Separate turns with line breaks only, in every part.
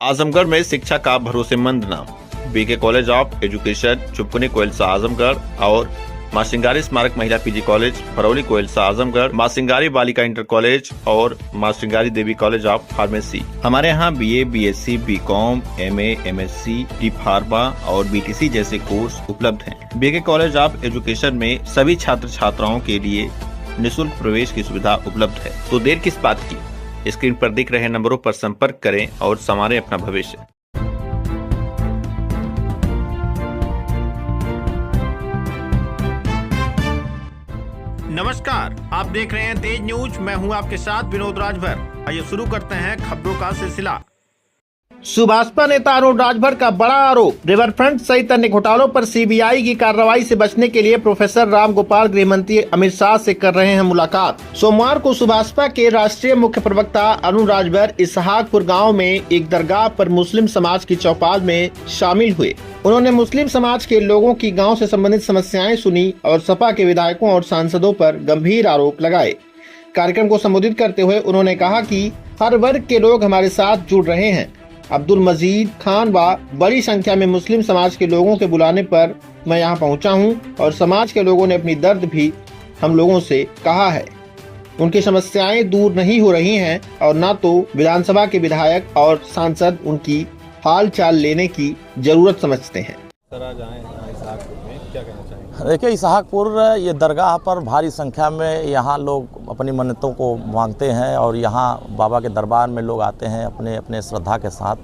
आजमगढ़ में शिक्षा का भरोसेमंद नाम BK college of education, Chupkuni Koilsa Azamgarh और मां सिंगारी स्मारक महिला पीजी कॉलेज, फरौली कोइलसा आजमगढ़, मां सिंगारी बालिका इंटर कॉलेज और मां Singari Devi college of pharmacy. हमारे यहाँ BA, BSc, BCom, MA, MSc, D pharma और बीटीसी जैसे कोर्स उपलब्ध हैं। बीके कॉलेज ऑफ एजुकेशन में सभी छात्र छात्राओं के लिए निःशुल्क प्रवेश की सुविधा उपलब्ध है। तो देर किस बात की, स्क्रीन पर दिख रहे नंबरों पर संपर्क करें और संवारें अपना भविष्य। नमस्कार, आप देख रहे हैं तेज न्यूज। मैं हूं आपके साथ विनोद राजभर। आइए शुरू करते हैं खबरों का सिलसिला।
सुभाषपा नेता अरुण राजभर का बड़ा आरोप, रिवर फ्रंट सहित अन्य घोटालों पर सीबीआई की कार्रवाई से बचने के लिए प्रोफेसर राम गोपाल गृह मंत्री अमित शाह से कर रहे हैं मुलाकात। सोमवार को सुभाषपा के राष्ट्रीय मुख्य प्रवक्ता अरुण राजभर इसहाकपुर गांव में एक दरगाह पर मुस्लिम समाज की चौपाल में शामिल हुए। उन्होंने मुस्लिम समाज के लोगों की गाँव से संबंधित समस्याएं सुनी और सपा के विधायकों और सांसदों पर गंभीर आरोप लगाए। कार्यक्रम को संबोधित करते हुए उन्होंने कहा कि हर वर्ग के लोग हमारे साथ जुड़ रहे हैं। अब्दुल मजीद खान व बड़ी संख्या में मुस्लिम समाज के लोगों के बुलाने पर मैं यहाँ पहुँचा हूँ और समाज के लोगों ने अपनी दर्द भी हम लोगों से कहा है। उनकी समस्याएं दूर नहीं हो रही हैं और न तो विधानसभा के विधायक और सांसद उनकी हाल चाल लेने की जरूरत समझते हैं।
देखिए, इसहाकपुर ये दरगाह पर भारी संख्या में यहाँ लोग अपनी मन्नतों को मांगते हैं और यहाँ बाबा के दरबार में लोग आते हैं अपने अपने श्रद्धा के साथ,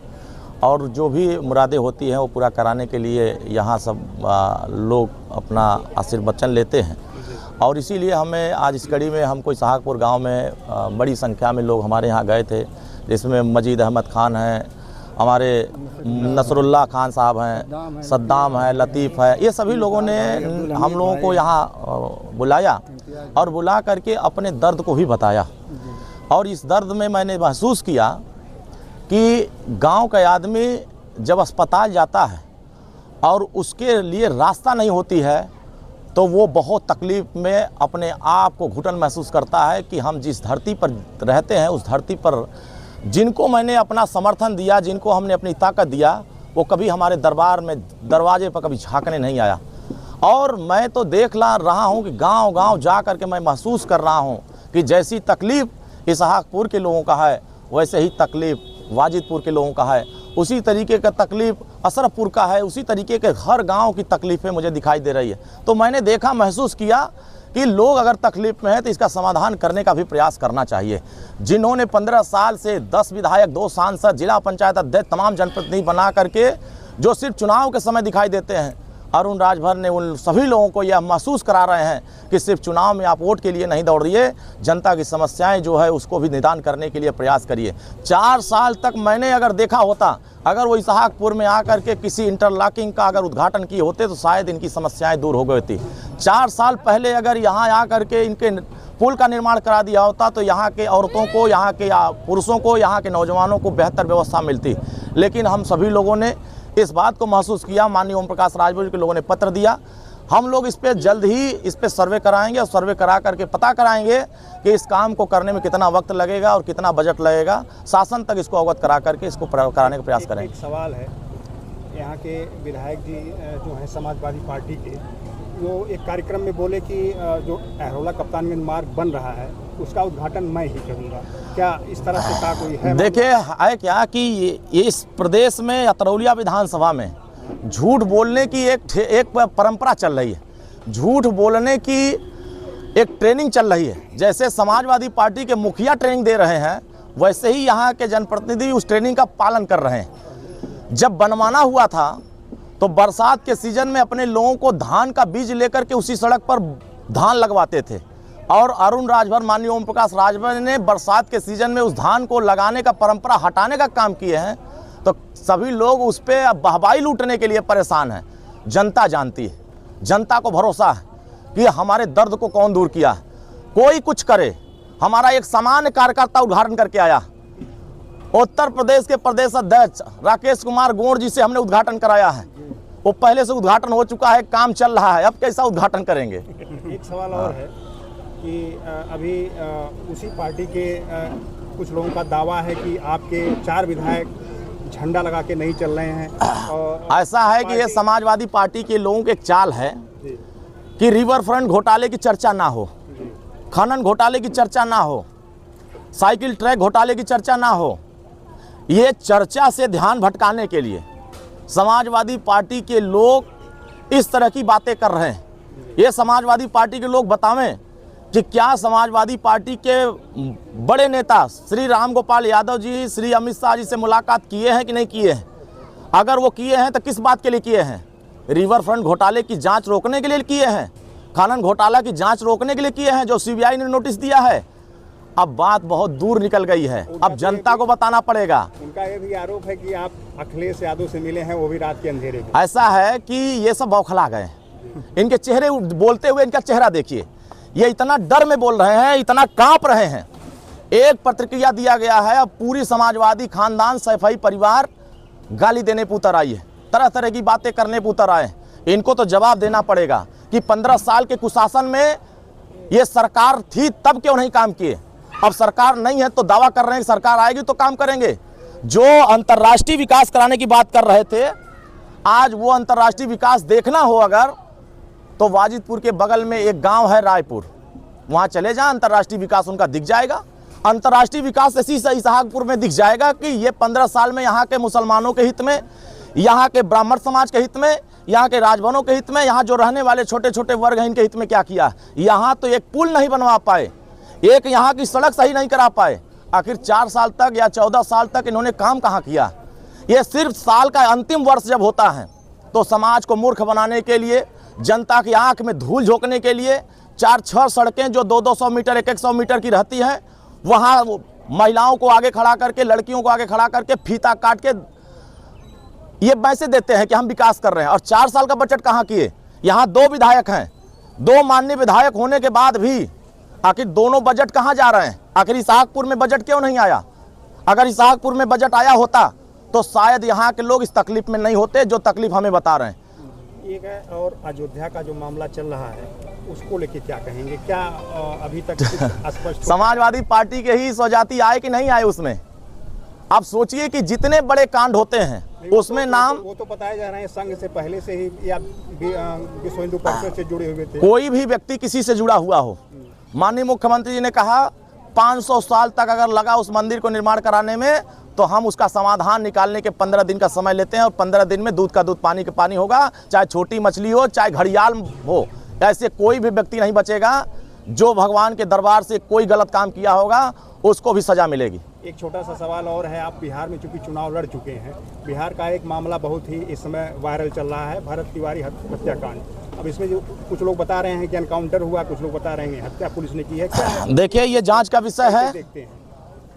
और जो भी मुरादें होती हैं वो पूरा कराने के लिए यहाँ सब लोग अपना आशीर्वचन लेते हैं। और इसीलिए हमें आज इस कड़ी में हमको इसहाकपुर गांव में बड़ी संख्या में लोग हमारे यहाँ गए थे, जिसमें मजीद अहमद खान हैं, हमारे नसरुल्लाह खान साहब हैं, सद्दाम है, लतीफ़ है। ये सभी लोगों ने हम लोगों को यहाँ बुलाया और बुला करके अपने दर्द को भी बताया। और इस दर्द में मैंने महसूस किया कि गांव का आदमी जब अस्पताल जाता है और उसके लिए रास्ता नहीं होती है तो वो बहुत तकलीफ़ में अपने आप को घुटन महसूस करता है कि हम जिस धरती पर रहते हैं उस धरती पर जिनको मैंने अपना समर्थन दिया, जिनको हमने अपनी ताकत दिया, वो कभी हमारे दरवाजे पर कभी झांकने नहीं आया। और मैं तो देख रहा हूँ कि गांव-गांव जा कर के मैं महसूस कर रहा हूँ कि जैसी तकलीफ़ इसहाकपुर के लोगों का है वैसे ही तकलीफ़ वाजिदपुर के लोगों का है, उसी तरीके का तकलीफ़ अशरफपुर का है, उसी तरीके के हर गाँव की तकलीफ़ें मुझे दिखाई दे रही है। तो मैंने देखा, महसूस किया कि लोग अगर तकलीफ में है तो इसका समाधान करने का भी प्रयास करना चाहिए। जिन्होंने 15 साल से 10 विधायक, 2 सांसद, जिला पंचायत अध्यक्ष, तमाम जनप्रतिनिधि बना करके जो सिर्फ चुनाव के समय दिखाई देते हैं, अरुण राजभर ने उन सभी लोगों को यह महसूस करा रहे हैं कि सिर्फ चुनाव में आप वोट के लिए नहीं दौड़िए, जनता की समस्याएं जो है उसको भी निदान करने के लिए प्रयास करिए। 4 साल तक मैंने अगर देखा होता, अगर वो इसहाकपुर में आकर के किसी इंटरलॉकिंग का अगर उद्घाटन किए होते तो शायद इनकी समस्याएं दूर हो गई थी। 4 साल पहले अगर यहाँ आकर के इनके पुल का निर्माण करा दिया होता तो यहाँ के औरतों को, यहाँ के पुरुषों को, यहाँ के नौजवानों को बेहतर व्यवस्था मिलती। लेकिन हम सभी लोगों ने इस बात को महसूस किया, माननीय ओम प्रकाश राजभर के लोगों ने पत्र दिया। हम लोग इस पे जल्द ही इस पे सर्वे कराएंगे और सर्वे करा करके पता कराएंगे कि इस काम को करने में कितना वक्त लगेगा और कितना बजट लगेगा। शासन तक इसको अवगत करा करके इसको कराने का प्रयास करेंगे।
एक सवाल है, यहाँ के विधायक जी जो हैं समाजवादी पार्टी के, वो एक कार्यक्रम में बोले कि जो अहरोला कप्तानगंज मार्ग बन रहा है उसका उद्घाटन मैं ही करूँगा। क्या इस तरह से का कोई है? देखिए,
है क्या कि ये इस प्रदेश में अतरौलिया विधानसभा में झूठ बोलने की एक परंपरा चल रही है। झूठ बोलने की एक ट्रेनिंग चल रही है। जैसे समाजवादी पार्टी के मुखिया ट्रेनिंग दे रहे हैं, वैसे ही यहाँ के जनप्रतिनिधि उस ट्रेनिंग का पालन कर रहे हैं। जब बनवाना हुआ था तो बरसात के सीजन में अपने लोगों को धान का बीज लेकर के उसी सड़क पर धान लगवाते थे, और अरुण राजभर, माननीय ओम प्रकाश राजभर ने बरसात के सीजन में उस धान को लगाने का परंपरा हटाने का काम किए हैं। तो सभी लोग उस पर बहबाई लूटने के लिए परेशान हैं। जनता जानती है, जनता को भरोसा है कि हमारे दर्द को कौन दूर किया। कोई कुछ करे, हमारा एक सामान्य कार्यकर्ता उद्घाटन करके आया, उत्तर प्रदेश के प्रदेश अध्यक्ष राकेश कुमार गोंड जी से हमने उद्घाटन कराया है। वो पहले से उद्घाटन हो चुका है, काम चल रहा है, अब कैसा उद्घाटन करेंगे?
एक सवाल और है कि अभी उसी पार्टी के कुछ लोगों का दावा है कि आपके 4 विधायक झंडा लगा के नहीं चल रहे हैं। और
ऐसा है कि ये समाजवादी पार्टी के लोगों की एक चाल है
जी,
कि रिवर फ्रंट घोटाले की चर्चा ना हो,
जी,
खनन घोटाले की चर्चा ना हो, साइकिल ट्रैक घोटाले की चर्चा ना हो। ये चर्चा से ध्यान भटकाने के लिए समाजवादी पार्टी के लोग इस तरह की बातें कर रहे हैं। ये समाजवादी पार्टी के लोग बतावें कि क्या समाजवादी पार्टी के बड़े नेता श्री राम गोपाल यादव जी श्री अमित शाह जी से मुलाकात किए हैं कि नहीं किए हैं? अगर वो किए हैं तो किस बात के लिए किए हैं? रिवर फ्रंट घोटाले की जांच रोकने के लिए किए हैं, खनन घोटाला की जांच रोकने के लिए किए हैं, जो सीबीआई ने नोटिस दिया है। अब बात बहुत दूर निकल गई है, अब जनता को बताना पड़ेगा।
उनका ये भी आरोप है कि आप अखिलेश यादव से मिले हैं, वो भी रात के अंधेरे में।
ऐसा है कि ये सब बौखला गए, इनके चेहरे बोलते हुए इनका चेहरा देखिए, ये इतना डर में बोल रहे हैं, इतना कांप रहे हैं। एक प्रतिक्रिया दिया गया है, अब पूरी समाजवादी खानदान सैफई परिवार गाली देने पर उतर आई है, तरह तरह की बातें करने पर उतर आए। इनको तो जवाब देना पड़ेगा कि 15 साल के कुशासन में ये सरकार थी तब क्यों नहीं काम किए। अब सरकार नहीं है तो दावा कर रहे हैं कि सरकार आएगी तो काम करेंगे। जो अंतर्राष्ट्रीय विकास कराने की बात कर रहे थे, आज वो अंतर्राष्ट्रीय विकास देखना हो अगर, तो वाजिदपुर के बगल में एक गांव है रायपुर, वहां चले जाएं, अंतर्राष्ट्रीय विकास उनका दिख जाएगा। अंतर्राष्ट्रीय विकास इसी से इसहाकपुर में दिख जाएगा कि ये 15 साल में यहाँ के मुसलमानों के हित में, यहाँ के ब्राह्मण समाज के हित में, यहाँ के राजभवनों के हित में, यहाँ जो रहने वाले छोटे छोटे वर्ग हैं इनके हित में क्या किया। यहाँ तो एक पुल नहीं बनवा पाए, एक यहाँ की सड़क सही नहीं करा पाए। आखिर 4 साल तक या 14 साल तक इन्होंने काम कहाँ किया। ये सिर्फ साल का अंतिम वर्ष जब होता है तो समाज को मूर्ख बनाने के लिए, जनता की आंख में धूल झोंकने के लिए 4-6 सड़कें जो 200-200 मीटर 100 मीटर की रहती हैं, वहाँ महिलाओं को आगे खड़ा करके, लड़कियों को आगे खड़ा करके फीता काट के ये पैसे देते हैं कि हम विकास कर रहे हैं। और 4 साल का बजट कहाँ किए। यहाँ 2 विधायक हैं, 2 माननीय विधायक होने के बाद भी आखिर दोनों बजट कहाँ जा रहे हैं। आखिर इसहाकपुर में बजट क्यों नहीं आया। अगर इसहाकपुर में बजट आया होता तो शायद यहाँ के लोग इस तकलीफ में नहीं होते जो तकलीफ हमें बता रहे हैं।
एक है, और अयोध्या का जो मामला चल रहा है उसको लेके क्या कहेंगे, क्या अभी तक स्पष्ट
समाजवादी पार्टी के ही स्वजाति आए कि नहीं आए उसमें। आप सोचिए कि जितने बड़े कांड होते हैं उसमें नाम,
वो तो बताया जा रहा है संघ से पहले से ही या विश्व हिंदू परिषद से जुड़े हुए थे।
कोई भी व्यक्ति किसी से जुड़ा हुआ हो। माननीय मुख्यमंत्री जी ने कहा 500 साल तक अगर लगा उस मंदिर को निर्माण कराने में तो हम उसका समाधान निकालने के 15 दिन का समय लेते हैं, और 15 दिन में दूध का दूध पानी का पानी होगा। चाहे छोटी मछली हो, चाहे घड़ियाल हो, ऐसे कोई भी व्यक्ति नहीं बचेगा। जो भगवान के दरबार से कोई गलत काम किया होगा उसको भी सजा मिलेगी।
एक छोटा सा सवाल और है, आप बिहार में चूंकि चुनाव लड़ चुके हैं, बिहार का एक मामला बहुत ही इस समय वायरल चल रहा है, भरत तिवारी हत्याकांड। अब इसमें जो कुछ लोग बता रहे हैं कि एनकाउंटर हुआ, कुछ लोग बता रहे हैं हत्या पुलिस ने की है। क्या
देखिए, ये जांच का विषय है।
देखते हैं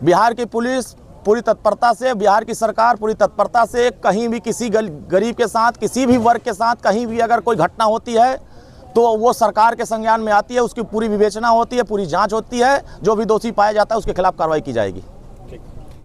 बिहार की पुलिस पूरी तत्परता से, बिहार की सरकार पूरी तत्परता से कहीं भी किसी गरीब के साथ, किसी भी वर्ग के साथ कहीं भी अगर कोई घटना होती है तो वो सरकार के संज्ञान में आती है, उसकी पूरी विवेचना होती है, पूरी जांच होती है। जो भी दोषी पाया जाता है उसके खिलाफ कार्रवाई की जाएगी।